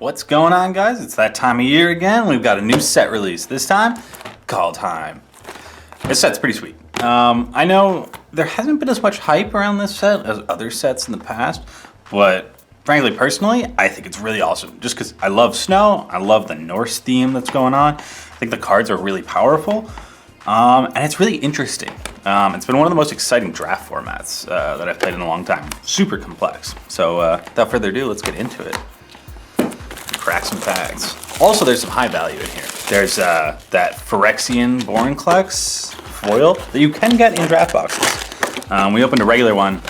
What's going on, guys? It's that time of year again. We've got a new set release. This time, Kaldheim. This set's pretty sweet. I know there hasn't been as much hype around this set as other sets in the past, but frankly, personally, I think it's really awesome. Just because I love snow, I love the Norse theme that's going on. I think the cards are really powerful, and it's really interesting. It's been one of the most exciting draft formats that I've played in a long time. Super complex. So without further ado, let's get into it. Crack some packs. Also, there's some high value in here. There's that Phyrexian Vorinclex foil that you can get in draft boxes. We opened a regular one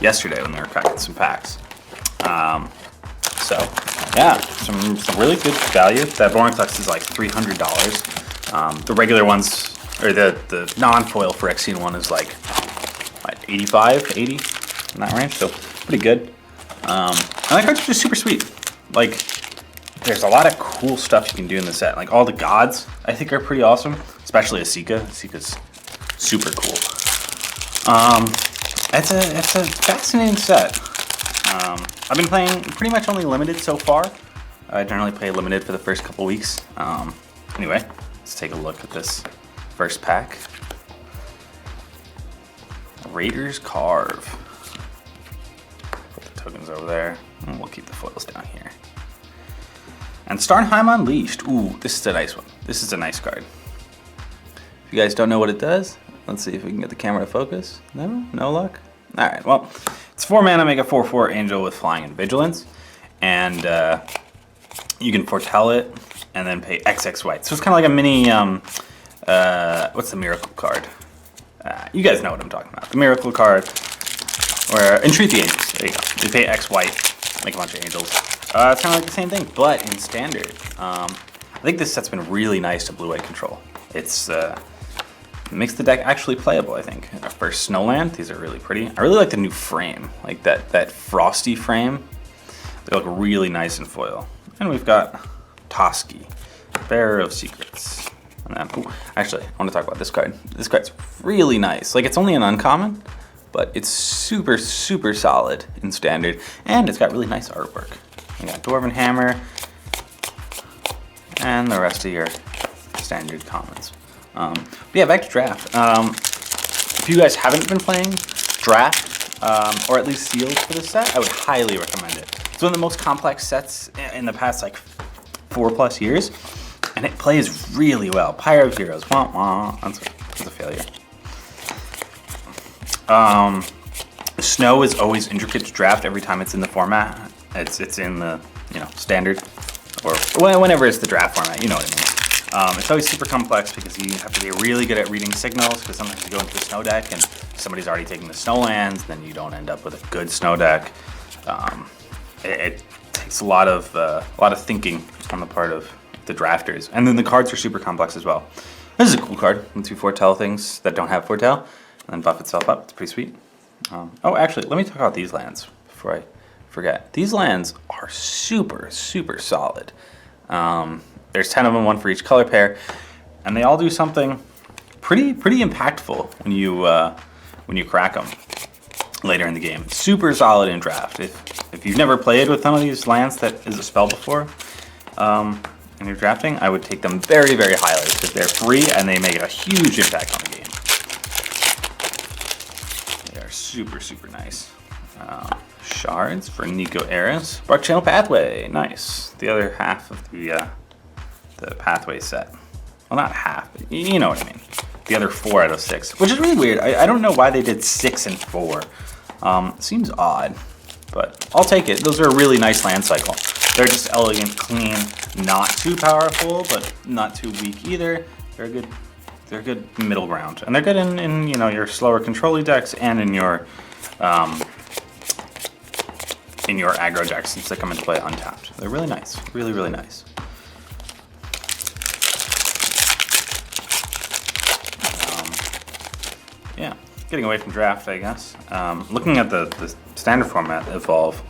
yesterday when we were cracking some packs. So yeah, some really good value. That Vorinclex is like $300. The regular ones, or the non-foil Phyrexian one is like what, 85, 80 in that range. So pretty good. And that card's just super sweet. Like, there's a lot of cool stuff you can do in the set. Like all the gods, I think, are pretty awesome. Especially Asika. Asika's super cool. It's a fascinating set. I've been playing pretty much only limited so far. I generally play limited for the first couple weeks. Anyway, let's take a look at this first pack. Raiders Carve. Put the tokens over there, and we'll keep the foils down here. And Starnheim Unleashed. Ooh, this is a nice one. This is a nice card. If you guys don't know what it does, let's see if we can get the camera to focus. No? No luck? Alright, well, it's 4 mana, make a 4/4 angel with flying and vigilance. And you can foretell it and then pay XX white. So it's kind of like a mini, what's the miracle card? You guys know what I'm talking about. The miracle card, or Entreat the Angels. There you go. You pay X white, make a bunch of angels. It's kind of like the same thing, but in standard. I think this set's been really nice to blue-white control. It makes the deck actually playable, I think. For Snowland, these are really pretty. I really like the new frame, like that frosty frame. They look really nice in foil. And we've got Toski, Bearer of Secrets. And then, actually, I want to talk about this card. This card's really nice. Like, it's only an uncommon, but it's super, super solid in standard. And it's got really nice artwork. You got Dwarven Hammer, and the rest of your standard commons. But yeah, back to draft. If you guys haven't been playing draft, or at least sealed for this set, I would highly recommend it. It's one of the most complex sets in the past like 4+ years, and it plays really well. Pyre of Heroes, wah wah. That's a failure. Snow is always intricate to draft every time it's in the format. It's in the, standard, or whenever it's the draft format, you know what I mean. It's always super complex because you have to be really good at reading signals, because sometimes you go into the snow deck and somebody's already taking the snowlands, then you don't end up with a good snow deck. It takes a lot of thinking on the part of the drafters, and then the cards are super complex as well. This is a cool card. Lets you foretell things that don't have foretell, and then buff itself up. It's pretty sweet. Oh, actually, let me talk about these lands before I forget. These lands are super, super solid. There's 10 of them, one for each color pair, and they all do something pretty impactful when you crack them later in the game. Super solid in draft. If you've never played with some of these lands that is a spell before, and you're drafting, I would take them very, very highly because they're free and they make a huge impact on the game. They are super, super nice. Shards for Nico Eris. Bark Channel Pathway, nice. The other half of the Pathway set. Well, not half, but you know what I mean. The other 4 out of 6, which is really weird. I don't know why they did 6 and 4. Seems odd, but I'll take it. Those are a really nice land cycle. They're just elegant, clean, not too powerful, but not too weak either. They're a good middle ground, and they're good in your slower control-y decks and in your aggro decks, since they come into play untapped. They're really nice, really, really nice. Yeah, getting away from draft, I guess. Looking at the standard format evolve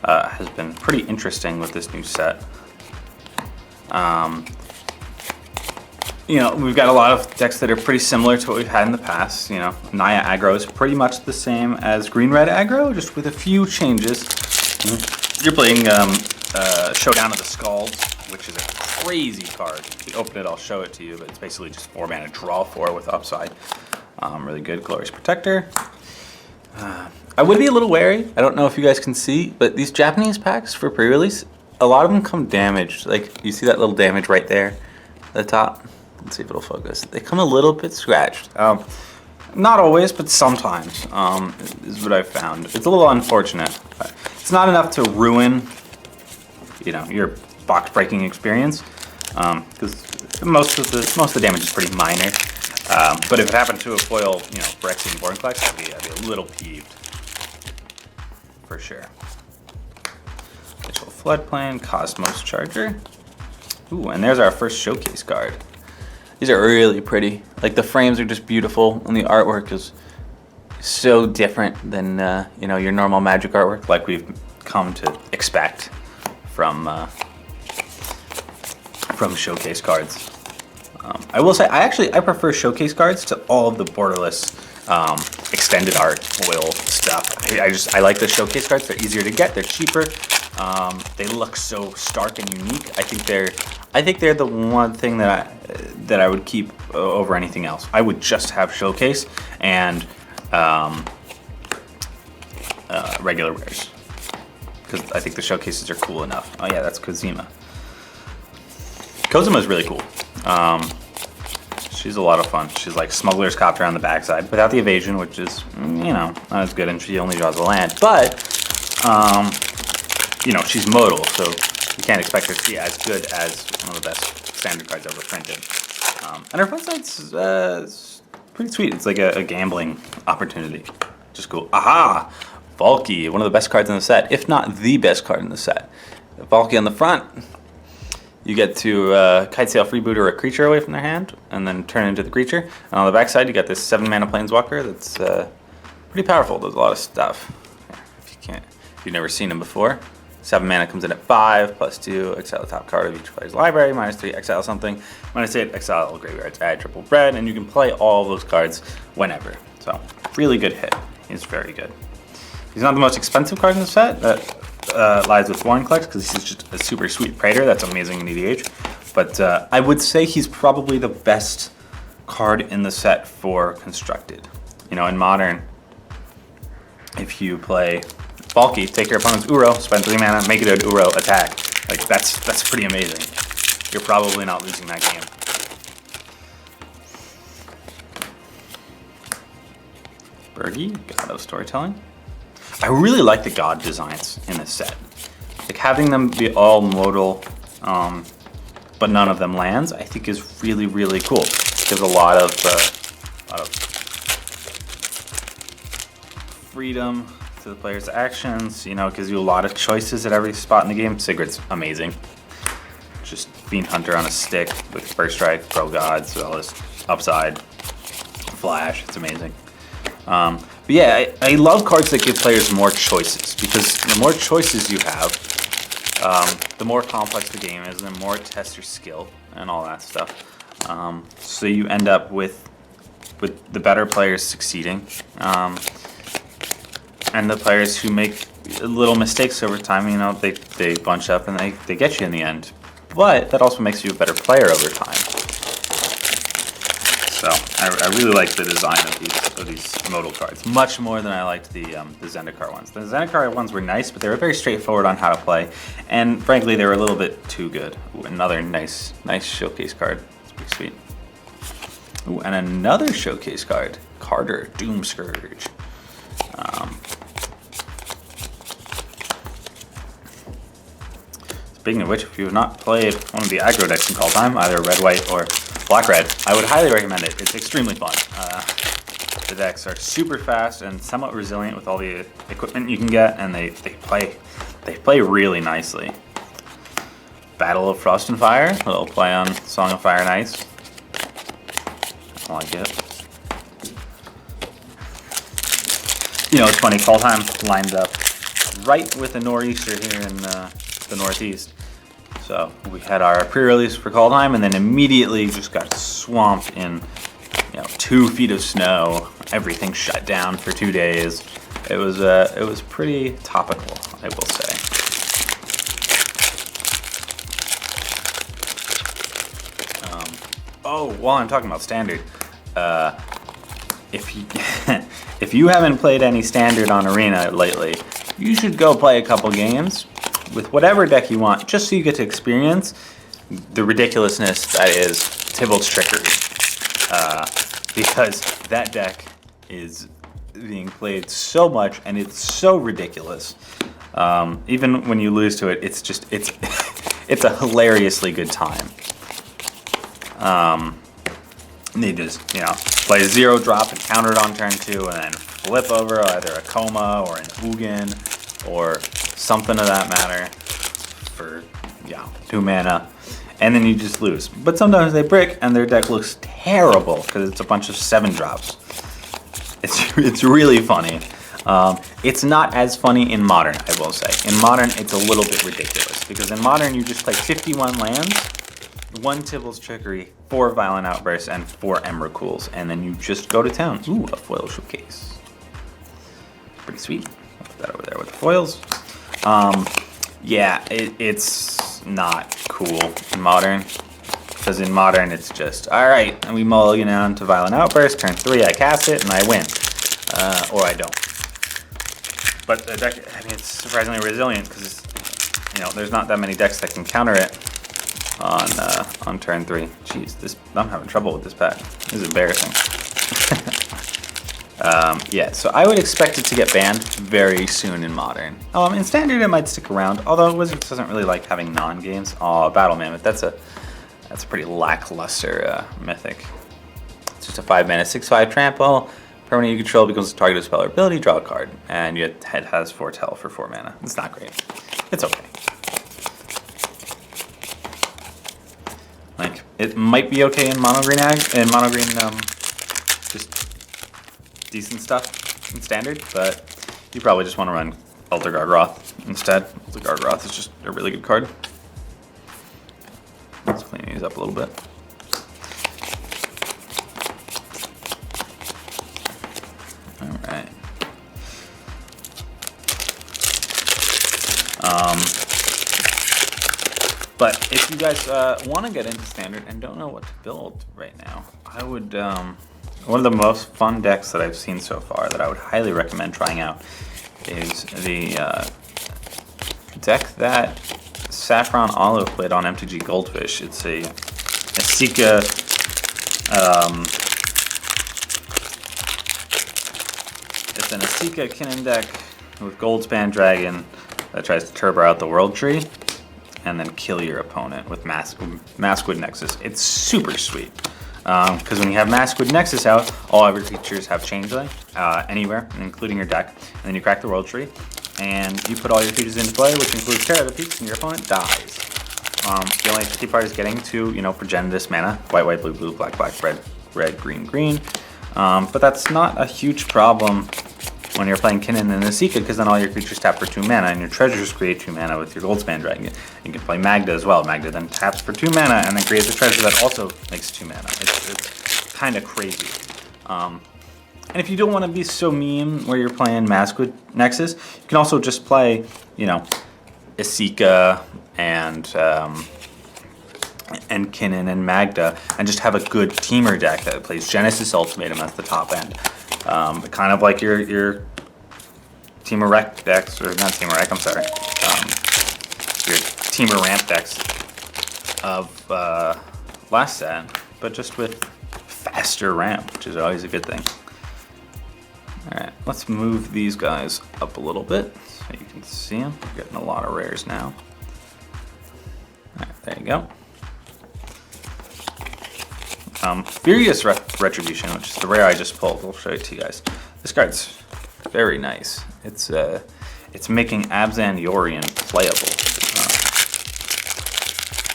has been pretty interesting with this new set. We've got a lot of decks that are pretty similar to what we've had in the past. Naya aggro is pretty much the same as green-red aggro, just with a few changes. You're playing Showdown of the Scalds, which is a crazy card. If you open it, I'll show it to you, but it's basically just 4 mana draw 4 with upside. Really good. Glorious Protector. I would be a little wary. I don't know if you guys can see, but these Japanese packs for pre-release, a lot of them come damaged. Like, you see that little damage right there at the top? Let's see if it'll focus. They come a little bit scratched. Not always, but sometimes is what I've found. It's a little unfortunate. But it's not enough to ruin, you know, your box breaking experience, because most of the damage is pretty minor. But if it happened to a foil, you know, Phyrexian Vorinclex, I'd be a little peeved, for sure. Ritual Floodplain, Cosmos Charger. Ooh, and there's our first showcase card. These are really pretty. Like, the frames are just beautiful, and the artwork is so different than you know, your normal Magic artwork, like we've come to expect from showcase cards. I will say, I prefer showcase cards to all of the borderless extended art foil stuff. I like the showcase cards. They're easier to get. They're cheaper. They look so stark and unique. I think they're the one thing that I would keep over anything else. I would just have showcase and regular rares, because I think the showcases are cool enough. Oh yeah, that's Kozima. Kozima's really cool. She's a lot of fun. She's like Smuggler's Copter on the backside, without the evasion, which is, you know, not as good, and she only draws a land. But, you know, she's modal, so you can't expect her to be as good as one of the best standard cards ever printed. And her frontside's pretty sweet. It's like a gambling opportunity. Just cool. Aha! Valky, one of the best cards in the set, if not the best card in the set. Valky on the front. You get to Kitesail Freebooter a creature away from their hand, and then turn it into the creature. And on the backside, you got this 7-mana Planeswalker that's pretty powerful. Does a lot of stuff. If you've never seen him before, 7 mana comes in at 5, +2, exile the top card of each player's library, -3, exile something, -8, exile all graveyards, add triple red, and you can play all of those cards whenever. So, really good hit. He's very good. He's not the most expensive card in the set. That lies with Vorinclex, because he's just a super sweet Praetor. That's amazing in EDH. But I would say he's probably the best card in the set for constructed. You know, in Modern, if you play Valky, take your opponent's Uro, spend 3 mana, make it an Uro attack. Like, that's pretty amazing. You're probably not losing that game. Bergie, God of Storytelling. I really like the god designs in this set. Like, having them be all modal, but none of them lands, I think is really, really cool. It gives a lot of freedom to the player's actions. You know, it gives you a lot of choices at every spot in the game. Sigrid's amazing. Just Fiend Hunter on a stick with First Strike, Pro Gods, as well as Upside, Flash. It's amazing. But yeah, I love cards that give players more choices, because the more choices you have, the more complex the game is, and the more it tests your skill and all that stuff. So you end up with the better players succeeding, and the players who make little mistakes over time, you know, they bunch up and they get you in the end. But that also makes you a better player over time. So I really like the design of these modal cards, much more than I liked the Zendikar ones. The Zendikar ones were nice, but they were very straightforward on how to play, and frankly, they were a little bit too good. Ooh, another nice showcase card. It's pretty sweet. Ooh, and another showcase card, Carter Doomscourge. Speaking of which, if you have not played one of the aggro decks in Kaldheim, either red, white, or black-red, I would highly recommend it. It's extremely fun. The decks are super fast and somewhat resilient with all the equipment you can get, and they play really nicely. Battle of Frost and Fire, a little play on Song of Fire and Ice. I like it. You know, it's funny, Kaldheim lined up right with a nor'easter here in the Northeast. So we had our pre-release for Kaldheim, and then immediately just got swamped in, you know, 2 feet of snow. Everything shut down for 2 days. It was pretty topical, I will say. Oh, while I'm talking about standard, if you if you haven't played any standard on Arena lately, you should go play a couple games with whatever deck you want, just so you get to experience the ridiculousness that is Tybalt's Trickery. Because that deck is being played so much and it's so ridiculous. Even when you lose to it, it's just it's a hilariously good time. You just play a 0-drop and counter it on turn 2, and then flip over either a Coma or an Ugin or something of that matter for 2 mana, and then you just lose. But sometimes they brick and their deck looks terrible because it's a bunch of 7-drops. It's really funny. It's not as funny in Modern, I will say. In Modern, it's a little bit ridiculous because in Modern you just play 51 lands, 1 Tybalt's Trickery, 4 Violent Outbursts, and 4 Emrakul's, and then you just go to town. Ooh, a foil showcase. Pretty sweet. I'll put that over there with the foils. Yeah, it's not cool in Modern, because in Modern it's just, alright, and we mulligan down to Violent Outburst, turn 3, I cast it, and I win. Or I don't. But the deck, it's surprisingly resilient, because there's not that many decks that can counter it on turn 3. Jeez, I'm having trouble with this pack. This is embarrassing. Yeah, so I would expect it to get banned very soon in Modern. In Standard it might stick around, although Wizards doesn't really like having non-games. Oh, Battle Mammoth, that's a pretty lackluster mythic. It's just a 5-mana 6/5 trample. Permanent you control becomes a target of spell or ability, draw a card, and your head has Foretell for 4 mana. It's not great. It's okay. Like, it might be okay in mono green just decent stuff in Standard, but you probably just want to run Elder Gargroth instead. Elder Gargroth is just a really good card. Let's clean these up a little bit. Alright. But if you guys want to get into Standard and don't know what to build right now, I would, one of the most fun decks that I've seen so far that I would highly recommend trying out is the deck that Saffron Olive played on MTG Goldfish. It's a Esika, it's an Esika Kinnan deck with Goldspan Dragon that tries to turbo out the World Tree and then kill your opponent with Maskwood Nexus. It's super sweet. Because when you have Maskwood Nexus out, all of your creatures have Changeling anywhere, including your deck. And then you crack the World Tree, and you put all your creatures into play, which includes Terror of the Peaks, and your opponent dies. The only tricky part is getting to, Progenitus mana, white, blue, blue, black, red, green. But that's not a huge problem when you're playing Kinnan and Esika, because then all your creatures tap for 2 mana, and your treasures create 2 mana with your Goldspan Dragon. You can play Magda as well. Magda then taps for 2 mana, and then creates a treasure that also makes 2 mana. It's kind of crazy. And if you don't want to be so mean where you're playing Maskwood Nexus, you can also just play, Esika and Kinnan and Magda, and just have a good teamer deck that plays Genesis Ultimatum at the top end. Kind of like your Teamer Rec decks, or not Teamer Rec, I'm sorry. Your Teamer Ramp decks of last set, but just with faster ramp, which is always a good thing. Alright, let's move these guys up a little bit so you can see them. We're getting a lot of rares now. Alright, there you go. Furious Retribution, which is the rare I just pulled. I'll show it to you guys. This card's very nice. It's making Abzan Yorion playable,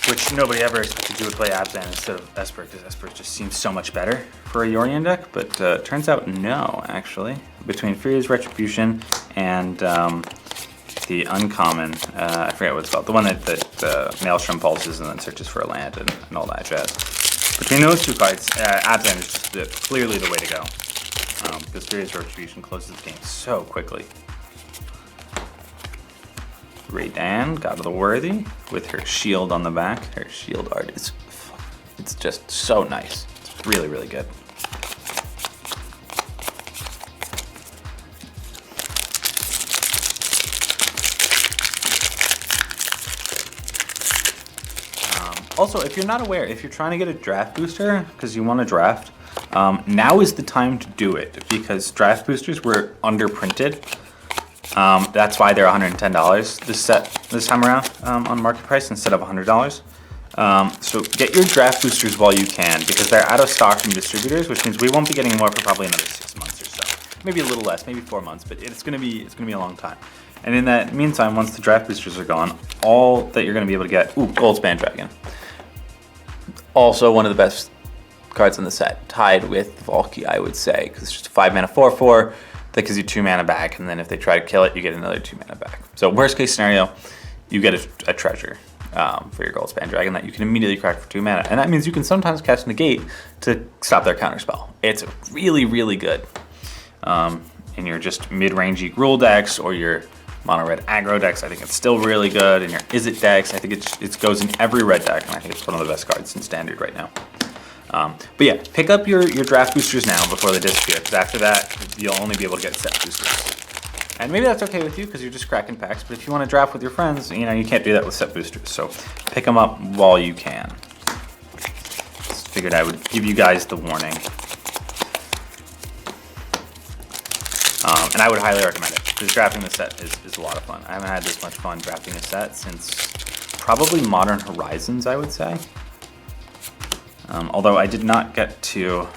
which nobody ever expected you would play Abzan instead of Esper, because Esper just seems so much better for a Yorion deck, but turns out no, actually. Between Furious Retribution and the uncommon, I forget what it's called, the one that Maelstrom pulses and then searches for a land and all that jazz. Between those two cards, Abzan is just clearly the way to go, because Furious Retribution closes the game so quickly. Raydan, God of the Worthy, with her shield on the back. Her shield art is It's just so nice. It's really, really good. Also, if you're not aware, if you're trying to get a draft booster because you want to draft, now is the time to do it because draft boosters were underprinted. That's why they're $110 this time around on market price instead of $100. So get your draft boosters while you can because they're out of stock from distributors, which means we won't be getting more for probably another 6 months or so. Maybe a little less, maybe 4 months, but it's gonna be a long time. And in that meantime, once the draft boosters are gone, all that you're gonna be able to get, Gold Span Dragon. Also one of the best cards in the set, tied with Valky, I would say, because it's just a 5-mana 4/4 that gives you 2 mana back, and then if they try to kill it, you get another 2 mana back. So worst case scenario, you get a treasure for your Gold Span Dragon that you can immediately crack for 2 mana, and that means you can sometimes cast Negate to stop their counterspell. It's really, really good in your just mid-rangey Gruul decks or your mono red aggro decks. I think it's still really good in your Izzet decks. I think it goes in every red deck, and I think it's one of the best cards in Standard right now. But yeah, pick up your draft boosters now before they disappear, because after that, you'll only be able to get set boosters. And maybe that's okay with you, because you're just cracking packs, but if you want to draft with your friends, you can't do that with set boosters, so pick them up while you can. Just figured I would give you guys the warning. And I would highly recommend it, because drafting the set is a lot of fun. I haven't had this much fun drafting a set since probably Modern Horizons, I would say. Although I did not get to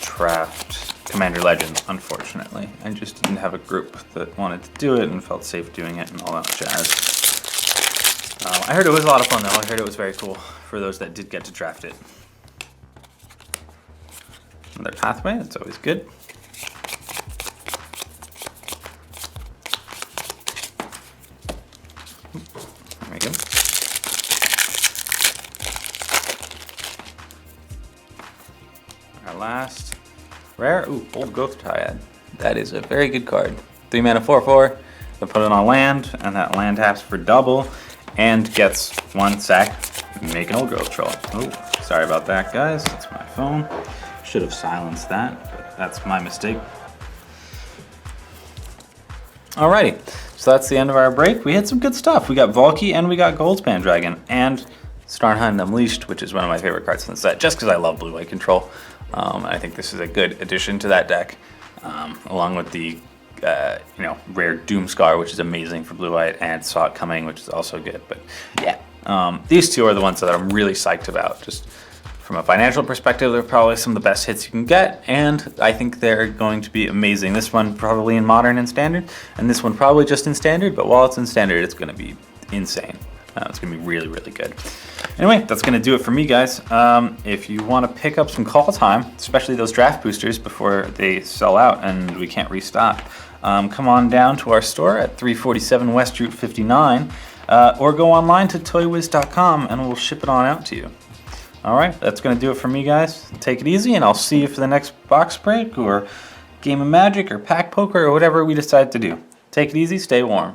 draft Commander Legends, unfortunately. I just didn't have a group that wanted to do it and felt safe doing it and all that jazz. I heard it was a lot of fun, though. I heard it was very cool for those that did get to draft it. Another pathway, that's always good. There we go. Our last rare, Old Growth Triad. That is a very good card. 3 mana 4/4. They'll put it on land, and that land taps for double, and gets 1 sack. Make an Old Growth Troll. Oh, sorry about that, guys. That's my phone. Should have silenced that, but that's my mistake. Alrighty, so that's the end of our break. We had some good stuff. We got Valky and we got Gold Span Dragon and Starnhunt Unleashed, which is one of my favorite cards in the set, just because I love blue-white control. I think this is a good addition to that deck, along with the rare Doomscar, which is amazing for blue-white, and Saw It Coming, which is also good. But yeah, these two are the ones that I'm really psyched about. Just from a financial perspective, they're probably some of the best hits you can get, and I think they're going to be amazing. This one probably in Modern and Standard, and this one probably just in Standard, but while it's in Standard, it's going to be insane. It's going to be really, really good. Anyway, that's going to do it for me, guys. If you want to pick up some call time, especially those draft boosters before they sell out and we can't restock, come on down to our store at 347 West Route 59, or go online to ToyWiz.com and we'll ship it on out to you. Alright, that's going to do it for me, guys. Take it easy, and I'll see you for the next box break, or game of Magic, or pack poker, or whatever we decide to do. Take it easy, stay warm.